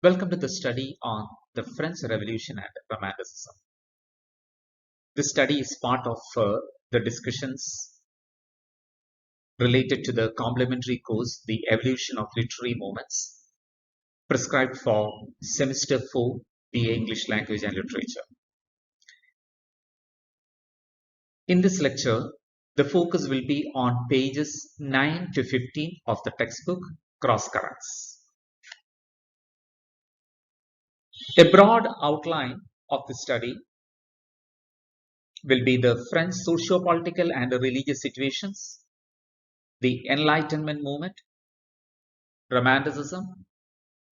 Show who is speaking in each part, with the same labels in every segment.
Speaker 1: Welcome to the study on the French Revolution and Romanticism. This study is part of the discussions related to the complementary course, The Evolution of Literary Movements, prescribed for Semester 4, BA English Language and Literature. In this lecture, the focus will be on pages 9 to 15 of the textbook, Cross Currents. A broad outline of the study will be the French socio-political and religious situations, the Enlightenment movement, Romanticism,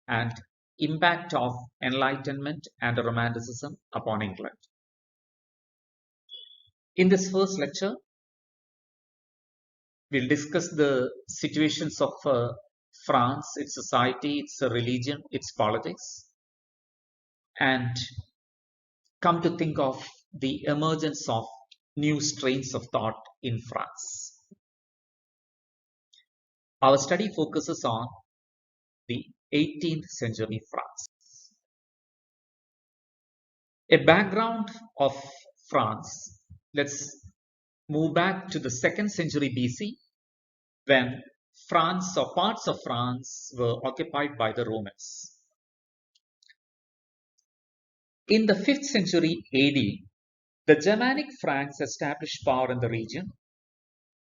Speaker 1: and impact of Enlightenment and Romanticism upon England. In this first lecture, we'll discuss the situations of France, its society, its religion, its politics, and come to think of the emergence of new strains of thought in France. Our study focuses on the 18th century France. A background of France. Let's move back to the 2nd century BC when France or parts of France were occupied by the Romans. In the 5th century AD, the Germanic Franks established power in the region,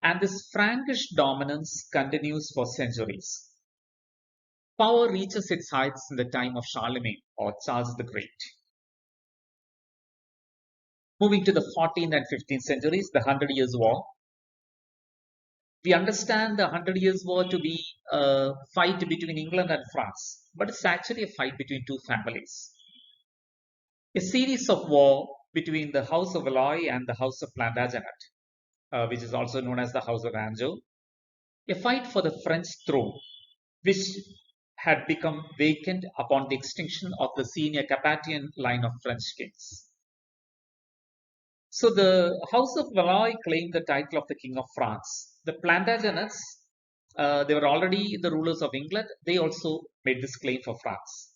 Speaker 1: and this Frankish dominance continues for centuries. Power reaches its heights in the time of Charlemagne or Charles the Great. Moving to the 14th and 15th centuries, the 100 Years' War. We understand the 100 Years' War to be a fight between England and France, but it's actually a fight between two families. A series of war between the House of Valois and the House of Plantagenet, which is also known as the House of Anjou. A fight for the French throne, which had become vacant upon the extinction of the senior Capetian line of French kings. So the House of Valois claimed the title of the King of France. The Plantagenets, they were already the rulers of England. They also made this claim for France.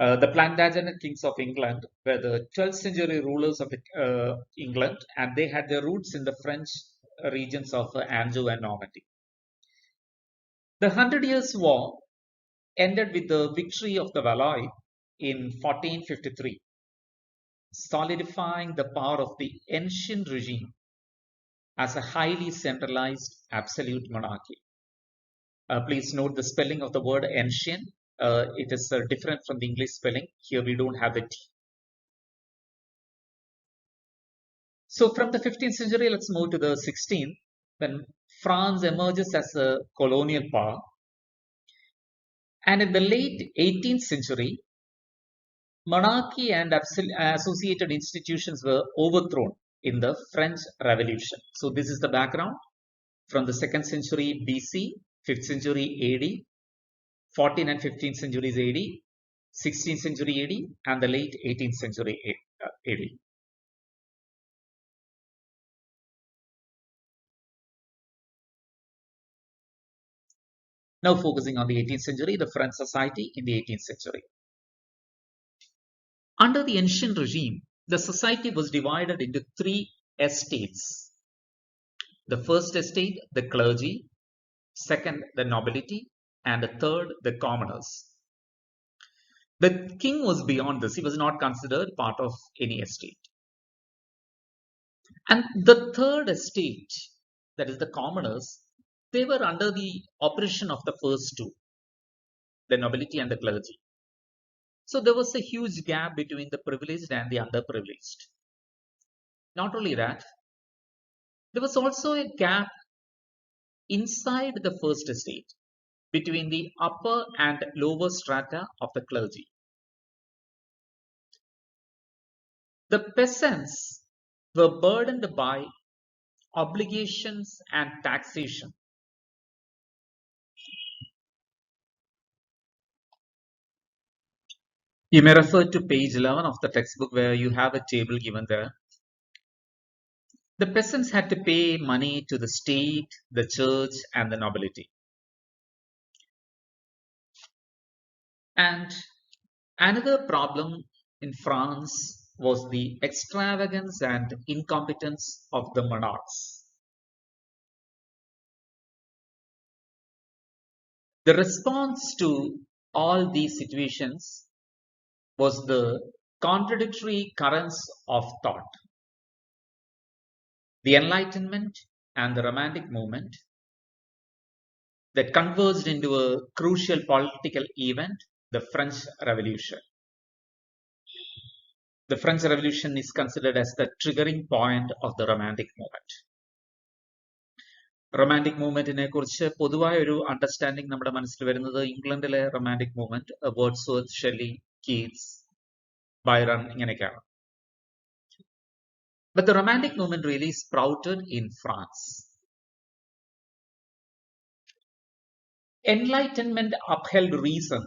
Speaker 1: The Plantagenet kings of England were the 12th century rulers of England, and they had their roots in the French regions of Anjou and Normandy. The 100 Years' War ended with the victory of the Valois in 1453, solidifying the power of the ancient regime as a highly centralized absolute monarchy. Please note the spelling of the word ancient. It is different from the English spelling. Here we don't have the T. So from the 15th century, let's move to the 16th, when France emerges as a colonial power. And in the late 18th century, monarchy and associated institutions were overthrown in the French Revolution. So this is the background from the 2nd century BC, 5th century AD, 14th and 15th centuries AD, 16th century AD, and the late 18th century AD. Now focusing on the 18th century, the French society in the 18th century. Under the ancient regime, the society was divided into three estates. The first estate, the clergy, second, the nobility, and the third, the commoners. The king was beyond this. He was not considered part of any estate. And the third estate, that is the commoners, they were under the oppression of the first two, the nobility and the clergy. So there was a huge gap between the privileged and the underprivileged. Not only that, there was also a gap inside the first estate between the upper and lower strata of the clergy. The peasants were burdened by obligations and taxation. You may refer to page 11 of the textbook where you have a table given there. The peasants had to pay money to the state, the church, and the nobility. And another problem in France was the extravagance and incompetence of the monarchs. The response to all these situations was the contradictory currents of thought. The Enlightenment and the Romantic movement that converged into a crucial political event, the French Revolution. The French Revolution is considered as the triggering point of the Romantic movement. Romantic മൂവ്മെന്റിനെ കുറിച്ച് പൊതുവായ ഒരു understanding നമ്മുടെ മനസ്സിൽ വരുന്നത് ഇംഗ്ലണ്ടിലെ romantic movement Wordsworth, Shelley, Keats, Byron ഇങ്ങനെയൊക്കെയാണ്. But the Romantic movement really sprouted in France. Enlightenment upheld reason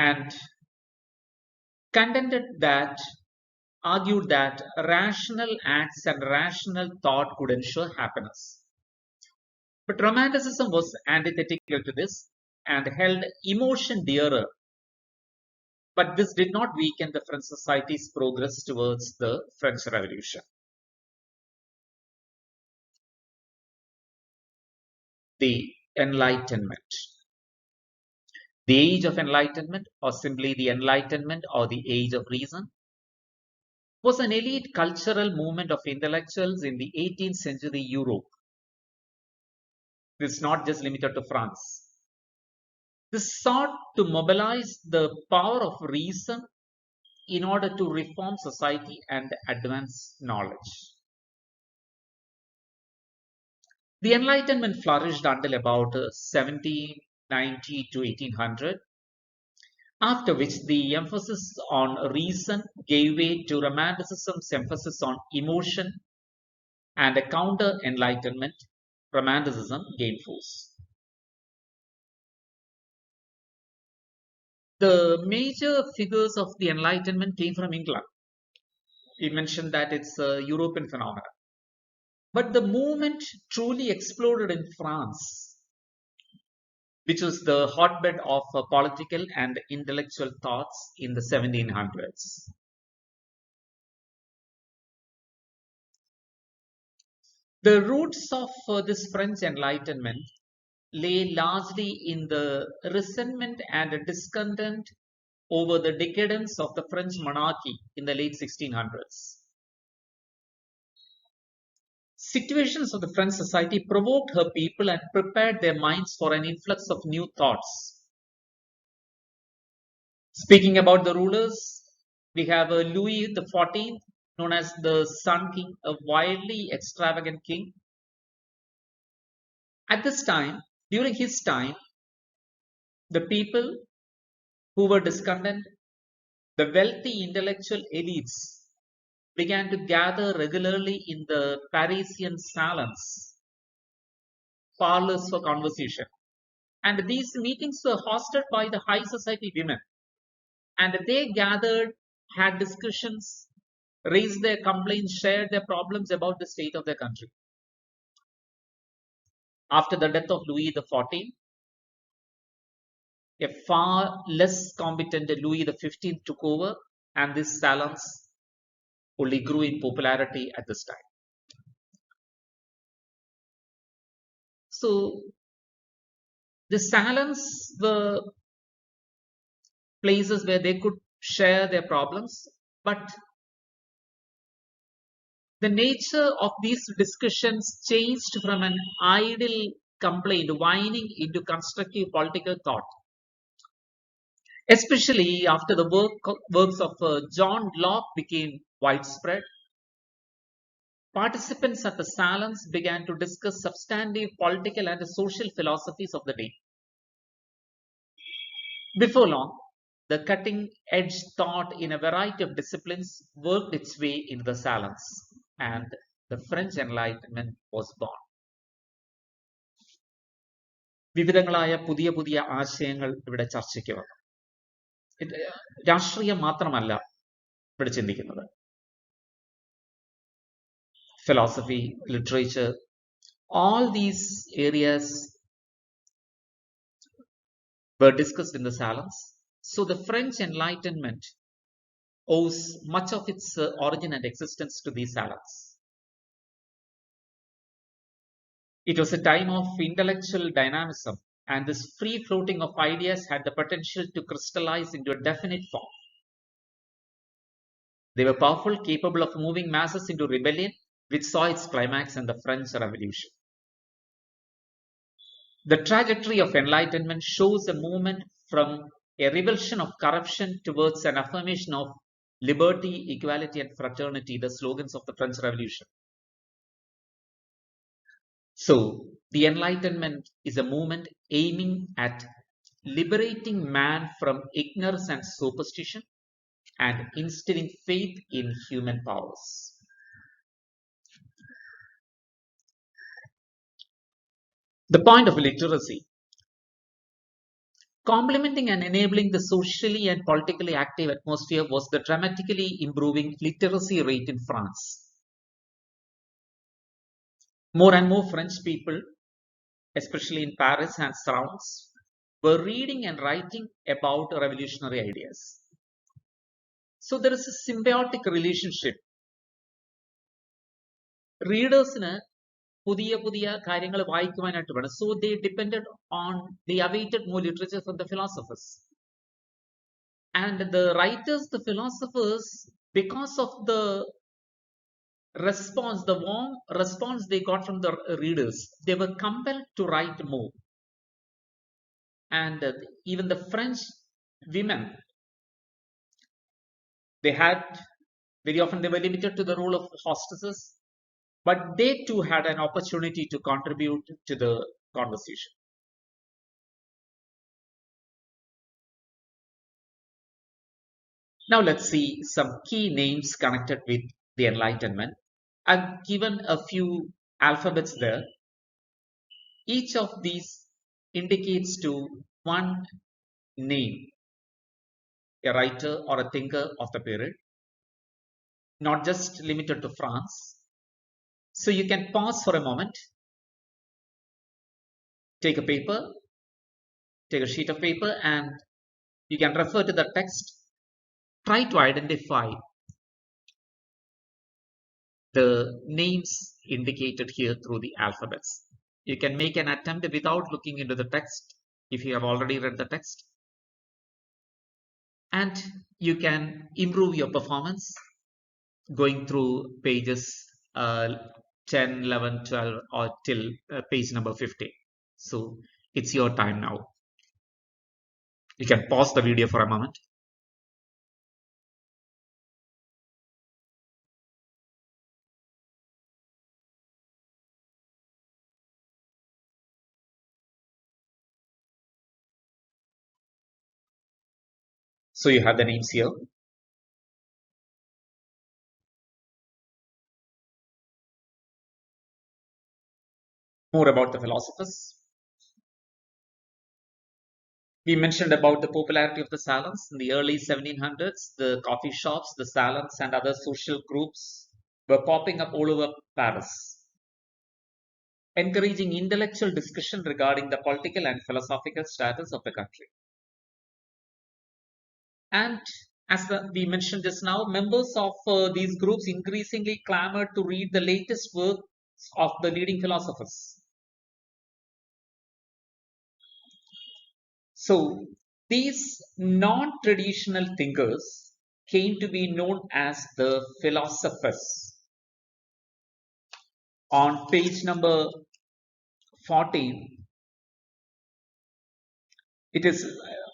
Speaker 1: and argued that rational acts and rational thought could ensure happiness. But Romanticism was antithetical to this and held emotion dearer. But this did not weaken the French society's progress towards the French Revolution. The Enlightenment. The Age of Enlightenment, or simply the Enlightenment or the Age of Reason, was an elite cultural movement of intellectuals in the 18th century Europe. This is not just limited to France. This sought to mobilize the power of reason in order to reform society and advance knowledge. The Enlightenment flourished until about 1790 to 1800, after which the emphasis on reason gave way to Romanticism's emphasis on emotion, and a counter-Enlightenment, Romanticism, gained force. The major figures of the Enlightenment came from England. We mentioned that it's a European phenomenon. But the movement truly exploded in France, which was the hotbed of political and intellectual thoughts in the 1700s. The roots of this French Enlightenment lay largely in the resentment and discontent over the decadence of the French monarchy in the late 1600s. Situations of the French society provoked her people and prepared their minds for an influx of new thoughts. Speaking about the rulers, we have Louis XIV, known as the Sun King, a wildly extravagant king. At this time, during his time, the people who were discontent, the wealthy intellectual elites, began to gather regularly in the Parisian salons, parlors for conversation. And these meetings were hosted by the high society women. And they gathered, had discussions, raised their complaints, shared their problems about the state of their country. After the death of Louis XIV, a far less competent Louis XV took over, and these salons only grew in popularity at this time. So the salons were places where they could share their problems, but the nature of these discussions changed from an idle complaint, whining, into constructive political thought. Especially after the works of John Locke became widespread, participants at the salons began to discuss substantive political and social philosophies of the day. Before long, the cutting-edge thought in a variety of disciplines worked its way into the salons, and the French Enlightenment was born. വിവിധങ്ങളായ പുതിയ പുതിയ ആശയങ്ങൾ ഇവിടെ ചർച്ചയ്ക്ക് വന്നു. രാഷ്ട്രീയം മാത്രമല്ല ഇവിടെ ചിന്തിക്കുന്നത്. Philosophy, literature, all these areas were discussed in the salons, So the French Enlightenment owes much of its origin and existence to these salons. It was a time of intellectual dynamism, and this free floating of ideas had the potential to crystallize into a definite form. They were powerful, capable of moving masses into rebellion, which saw its climax in the French Revolution. The trajectory of enlightenment shows a movement from a revulsion of corruption towards an affirmation of liberty, equality, and fraternity, the slogans of the French Revolution. So, the Enlightenment is a movement aiming at liberating man from ignorance and superstition and instilling faith in human powers. The point of literacy. Complementing and enabling the socially and politically active atmosphere was the dramatically improving literacy rate in France. More and more French people, especially in Paris and surrounds, were reading and writing about revolutionary ideas. So there is a symbiotic relationship. റീഡേഴ്സിന് പുതിയ പുതിയ കാര്യങ്ങൾ വായിക്കുവാനായിട്ട് വേണം. So they depended on, they awaited more literature from the philosophers. And the writers, the philosophers, because of the response, the warm response they got from the readers, they were compelled to write more. And even the French women, they had, very often they were limited to the role of hostesses, but they too had an opportunity to contribute to the conversation. Now let's see some key names connected with the Enlightenment. I've given a few alphabets there. Each of these indicates to one name, a writer or a thinker of the period, not just limited to France. So you can pause for a moment, take a paper, take a sheet of paper, and you can refer to the text. Try to identify the names indicated here through the alphabets. You can make an attempt without looking into the text if you have already read the text. And you can improve your performance going through pages 10, 11, 12 or till page number 50. So it's your time now. You can pause the video for a moment. So you have the names here. More about the philosophers. We mentioned about the popularity of the salons in the early 1700s. The coffee shops, the salons, and other social groups were popping up all over Paris, encouraging intellectual discussion regarding the political and philosophical status of the country. And as we mentioned just now, members of these groups increasingly clamored to read the latest works of the leading philosophers. So these non-traditional thinkers came to be known as the philosophers. On page number 14, it is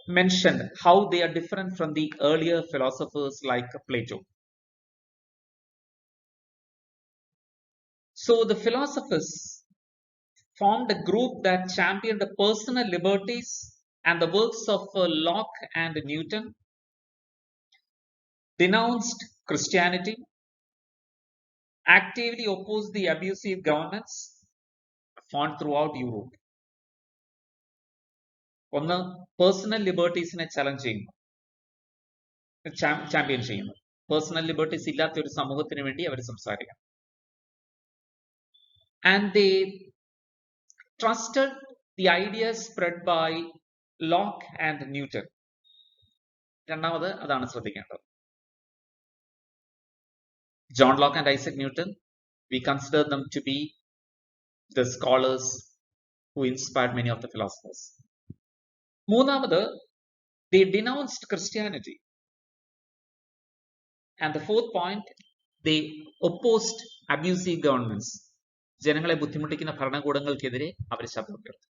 Speaker 1: mentioned how they are different from the earlier philosophers like Plato. So the philosophers formed a group that championed the personal liberties and the works of Locke and Newton, denounced Christianity, actively opposed the abusive governments found throughout Europe. ഒന്ന് personal ലിബർട്ടീസിനെ challenge ചെയ്യുന്നു, champion ചെയ്യുന്നു. Personal liberties ഇല്ലാത്ത ഒരു സമൂഹത്തിന് വേണ്ടി അവർ സംസാരിക്കണം. And they trusted the ideas spread by Locke and Newton. രണ്ടാമത് അതാണ് ശ്രദ്ധിക്കേണ്ടത്. John Locke and Isaac Newton, we consider them to be the scholars who inspired many of the philosophers. മൂന്നാമത്, they denounced Christianity. And the fourth point, they opposed abusive governments. ജനങ്ങളെ ബുദ്ധിമുട്ടിക്കുന്ന ഭരണകൂടങ്ങൾക്കെതിരെ അവർ ശബ്ദമുയർത്തി.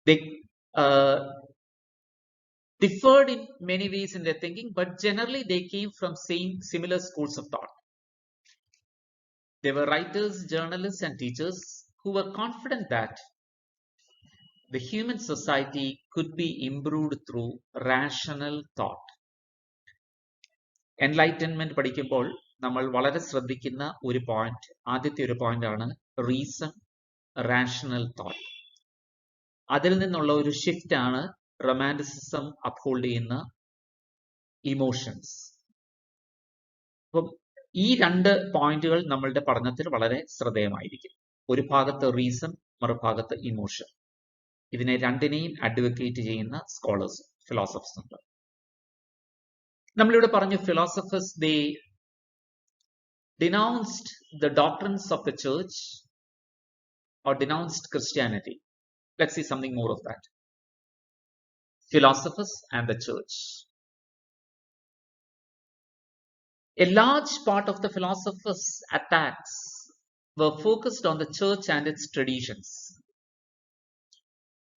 Speaker 1: They differed in many ways in their thinking, but generally they came from similar schools of thought. They were writers, journalists, and teachers who were confident that the human society could be improved through rational thought. Enlightenment പഠിക്കുമ്പോൾ നമ്മൾ വളരെ ശ്രദ്ധിക്കുന്ന ഒരു point, ആദ്യത്തെ ഒരു point ആണ് reason, rational thought. അതിൽ നിന്നുള്ള ഒരു ഷിഫ്റ്റ് ആണ് റൊമാൻറ്റിസിസം അപ്ഹോൾഡ് ചെയ്യുന്ന ഇമോഷൻസ്. അപ്പം ഈ രണ്ട് പോയിന്റുകൾ നമ്മളുടെ പഠനത്തിൽ വളരെ ശ്രദ്ധേയമായിരിക്കും. ഒരു ഭാഗത്ത് റീസൺ, മറുഭാഗത്ത് ഇമോഷൻ. ഇതിനെ രണ്ടിനെയും അഡ്വക്കേറ്റ് ചെയ്യുന്ന സ്കോളേഴ്സ്, ഫിലോസഫേഴ്സ് ഉണ്ട്. നമ്മളിവിടെ പറഞ്ഞു philosophers, they denounced the doctrines of the church or denounced Christianity. Let's see something more of that. Philosophers and the church. A large part of the philosophers' attacks were focused on the church and its traditions.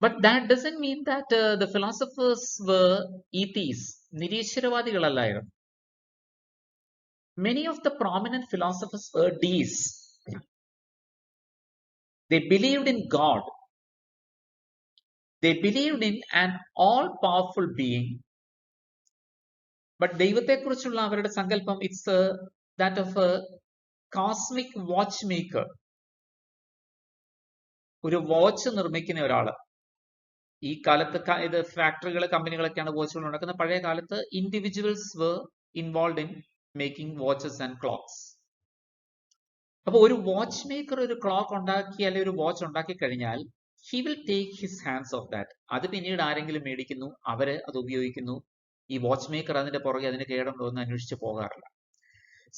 Speaker 1: But that doesn't mean that the philosophers were atheists. നിരീശ്വരവാദികളല്ലായിരുന്നു. Many of the prominent philosophers were deists. They believed in God. They believed in an all-powerful being. But ദൈവത്തെക്കുറിച്ചുള്ള അവരുടെ സങ്കല്പം, it's that of a cosmic watchmaker. ഒരു watch നിർമ്മിക്കുന്ന ഒരാള്. ഈ കാലത്ത് ഇത് ഫാക്ടറികൾ, കമ്പനികളൊക്കെയാണ് വാച്ചുകൾ ഉണ്ടാക്കുന്നത്. പഴയ കാലത്ത് individuals were involved in making watches and clocks. അപ്പൊ ഒരു വാച്ച് മേക്കർ ഒരു ക്ലോക്ക് ഉണ്ടാക്കി അല്ലെങ്കിൽ ഒരു വാച്ച് ഉണ്ടാക്കി കഴിഞ്ഞാൽ he will take his hands off that. അത് പിന്നീട് ആരെങ്കിലും മേടിക്കുന്നു, അവര് അത് ഉപയോഗിക്കുന്നു. ഈ വാച്ച് മേക്കർ അതിന്റെ പുറകെ അതിന് കേടുണ്ടോ എന്ന് അന്വേഷിച്ച് പോകാറില്ല.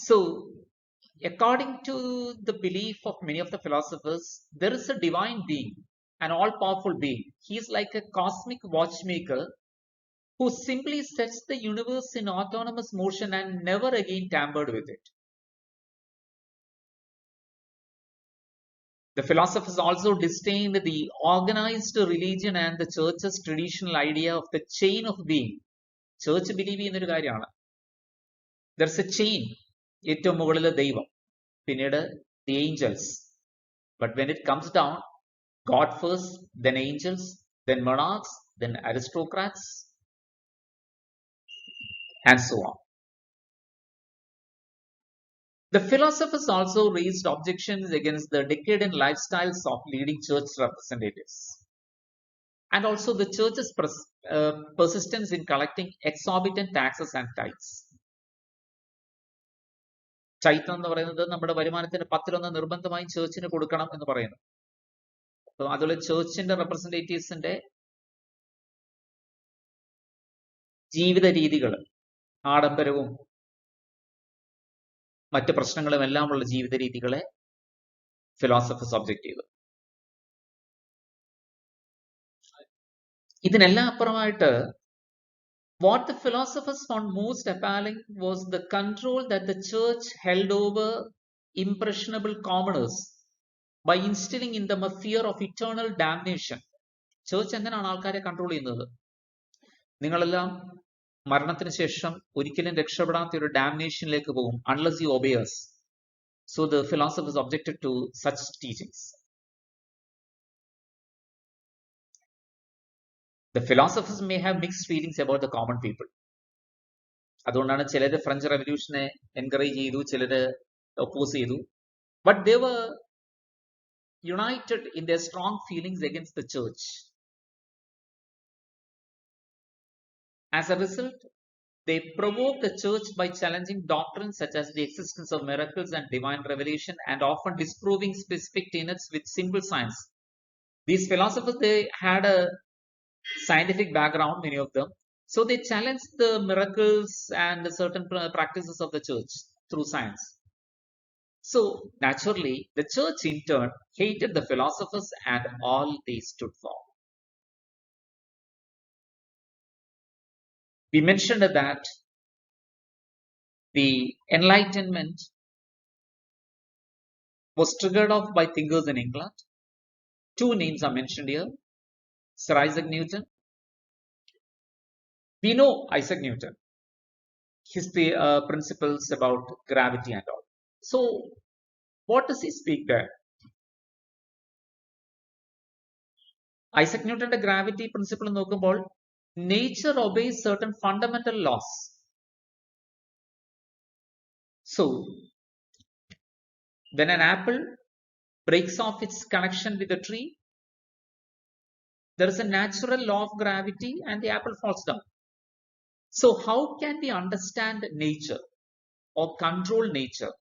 Speaker 1: So according to the belief of many of the philosophers, there is a divine being, an all-powerful being. He is like a cosmic watchmaker who simply sets the universe in autonomous motion and never again tampered with it. The philosophers also disdained the organized religion and the church's traditional idea of the chain of being. Church believe ചെയ്യുന്ന ഒരു കാര്യമാണ്. There's a chain. ഏറ്റവും മുകളിലെ ദൈവം, പിന്നീട് the angels. But when it comes down, God first, then angels, then monarchs, then aristocrats, and so on. The philosophers also raised objections against the decadent lifestyles of leading church representatives, and also the church's persistence in collecting exorbitant taxes and tithes. Chaithram എന്ന് പറയുന്നത് നമ്മുടെ വരുമാനത്തിന്റെ 10% നിർബന്ധമായും ചേർച്ചിന് കൊടുക്കണം എന്ന് പറയുന്നു. അതുപോലെ ചേർച്ചിന്റെ റെപ്രസെന്റേറ്റീവ്സിന്റെ ജീവിത രീതികൾ, ആഡംബരവും മറ്റ് പ്രശ്നങ്ങളും എല്ലാമുള്ള ജീവിത രീതികളെ ഫിലോസഫേഴ്സ് ഒബ്ജക്ട് ചെയ്തു. ഇതിനെല്ലാം അപ്പുറമായിട്ട് what the philosophers found most appalling was the control that the church held over impressionable commoners by instilling in them a fear of eternal damnation. Church എങ്ങനെയാണ് ആൾക്കാരെ കൺട്രോൾ ചെയ്യുന്നത്? നിങ്ങളെല്ലാം മരണത്തിന് ശേഷം ഒരിക്കലും രക്ഷപ്പെടാത്ത ഒരു ഡാമിനേഷനിലേക്ക് പോകും, unless you obey us. So the philosophers objected to such teachings. The philosophers may have mixed feelings about the common people. അതുകൊണ്ടാണ് ചിലര് ഫ്രഞ്ച് റെവല്യൂഷനെ എൻകറേജ് ചെയ്തു, ചിലര് ഒപ്പോസ് ചെയ്തു. But they were united in their strong feelings against the church. As a result, they provoked the church by challenging doctrines such as the existence of miracles and divine revelation, and often disproving specific tenets with simple science. These philosophers, they had a scientific background, many of them. So they challenged the miracles and the certain practices of the church through science. So naturally, the church in turn hated the philosophers and all they stood for. We mentioned that the Enlightenment was triggered off by thinkers in England. Two names are mentioned here: Sir Isaac Newton. We know Isaac Newton, his principles about gravity and all. So, what does he speak there? Isaac Newton's gravity principle നോക്കുമ്പോൾ nature obeys certain fundamental laws. So, when an apple breaks off its connection with a tree, there is a natural law of gravity and the apple falls down. So, how can we understand nature or control nature?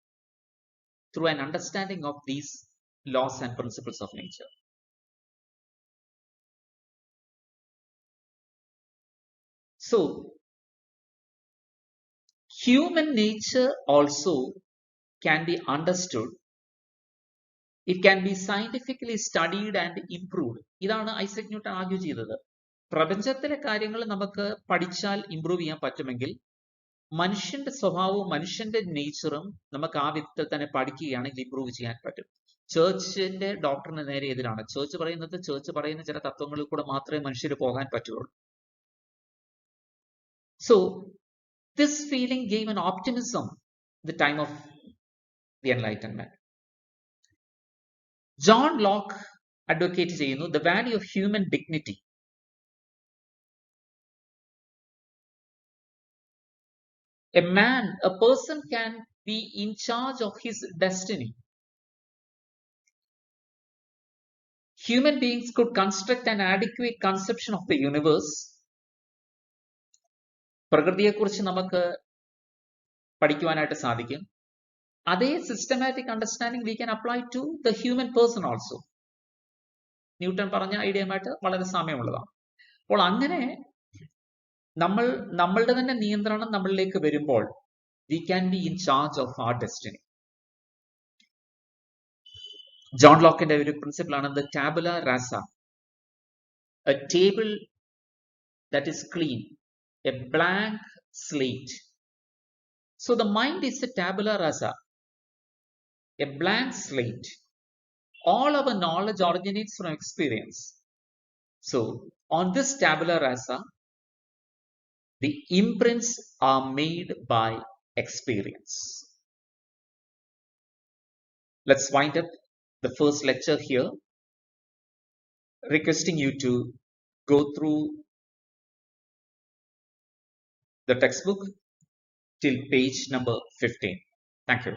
Speaker 1: Through an understanding of these laws and principles of nature. So, human nature also can be understood. It can be scientifically studied and improved. ഇതാണ് Isaac Newton argue ചെയ്തത്. പ്രപഞ്ചത്തിലെ കാര്യങ്ങൾ നമുക്ക് പഠിച്ചാൽ improve ചെയ്യാൻ പറ്റുമെങ്കിൽ മനുഷ്യന്റെ സ്വഭാവവും മനുഷ്യന്റെ നേച്ചറും നമുക്ക് ആ വിധത്തിൽ തന്നെ പഠിക്കുകയാണെങ്കിൽ ഇംപ്രൂവ് ചെയ്യാൻ പറ്റും. ചേർച്ചിന്റെ ഡോക്ടറിന് നേരെ എതിരാണ്. ചേർച്ച് പറയുന്ന ചില തത്വങ്ങളിൽ കൂടെ മാത്രമേ മനുഷ്യർ പോകാൻ പറ്റുള്ളൂ. So this feeling gave an optimism at the time of the Enlightenment. John Locke advocated ചെയ്യുന്നു the value of human dignity. A person can be in charge of his destiny. Human beings could construct an adequate conception of the universe. പ്രകൃതിയെക്കുറിച്ച് നമുക്ക് പഠിക്കുവാനായിട്ട് സാധിക്കും. അതേ systematic understanding we can apply to the human person also. Newton പറഞ്ഞ ഐഡിയയുമായിട്ട് വളരെ സാമ്യമുള്ളതാണ്. അപ്പോൾ അങ്ങനെ നമ്മളുടെ തന്നെ നിയന്ത്രണം നമ്മളിലേക്ക് വരുമ്പോൾ we can be in charge of our destiny. John ലോക്കിന്റെ ഒരു പ്രിൻസിപ്പിളാണ് the tabula rasa, a table that is clean, a blank slate. So the mind is a tabula rasa, a blank slate. All our knowledge originates from experience. So on this tabula rasa, the imprints are made by experience. Let's wind up the first lecture here, requesting you to go through the textbook till page number 15. Thank you.